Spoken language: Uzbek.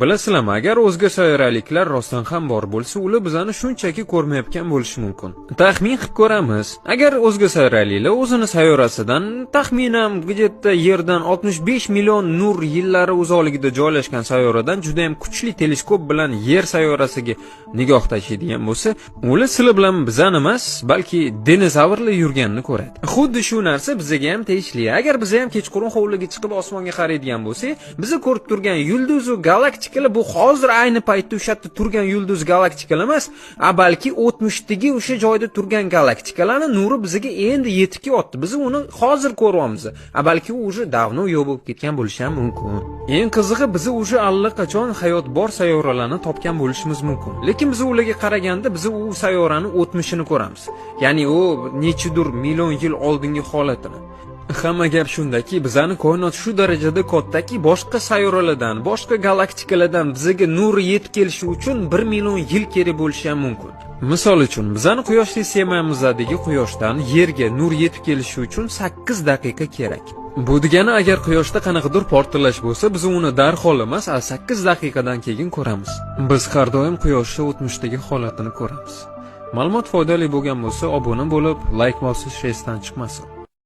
Bilasizlarmi, agar o'zga sayyoraliklar rostdan ham bor bo'lsa, ular bizani shunchaki ko'rmayotgan bo'lishi mumkin. Taxmin qilib ko'ramiz. Agar o'zga sayyoraliklar o'zini sayyorasidan taxminan где-то yerdan 65 million nur yillari uzoqligida joylashgan sayyoradan juda ham kuchli teleskop bilan yer sayyorasiga nigoh tashlaydigan bo'lsa, ular sizlar bilan bizani emas, balki dinozavrlar yurganini ko'radi. Xuddi shu narsa bizga ham tegishli. Agar biz ham kechqurun hovliga chiqib osmonga qaraydigan bo'lsak, bizni ko'rib turgan yulduz va galaktikalar bu hozir ayni paytda o'sha yerda turgan yulduz galaktikalar emas, balki o'tmishdagi o'sha joyda turgan galaktikalarning nuri bizga endi yetib kelyapti. Biz uni hozir ko'ryapmiz. Balki u уже davno yo'q bo'lib ketgan bo'lishi ham mumkin. Eng qizig'i, biz уже allaqachon hayot bor sayyoralarni topgan bo'lishimiz mumkin. Lekin biz ularga qaraganda biz u sayyorani o'tmishini ko'ramiz. Ya'ni u nechidir million yil oldingi holatini. Hamma gap shundaki, bizani koinot shu darajada kattaki, boshqa sayyoralardan, boshqa galaktikalardan bizga nur yetib kelishi uchun 1 million yil kerak bo'lishi ham mumkin. Misol uchun, bizani quyoshli sistemamizdagi quyoshdan yerga nur yetib kelishi uchun 8 daqiqa kerak. Bu degani, agar quyoshda qanaqadir portlash bo'lsa, biz uni darhol emas, 8 daqiqadan keyin ko'ramiz. Biz har doim quyoshda o'tmishdagi holatini ko'ramiz. Ma'lumot foydali bo'lgan bo'lsa, obuna bo'lib, like bosish esdan chiqmasin.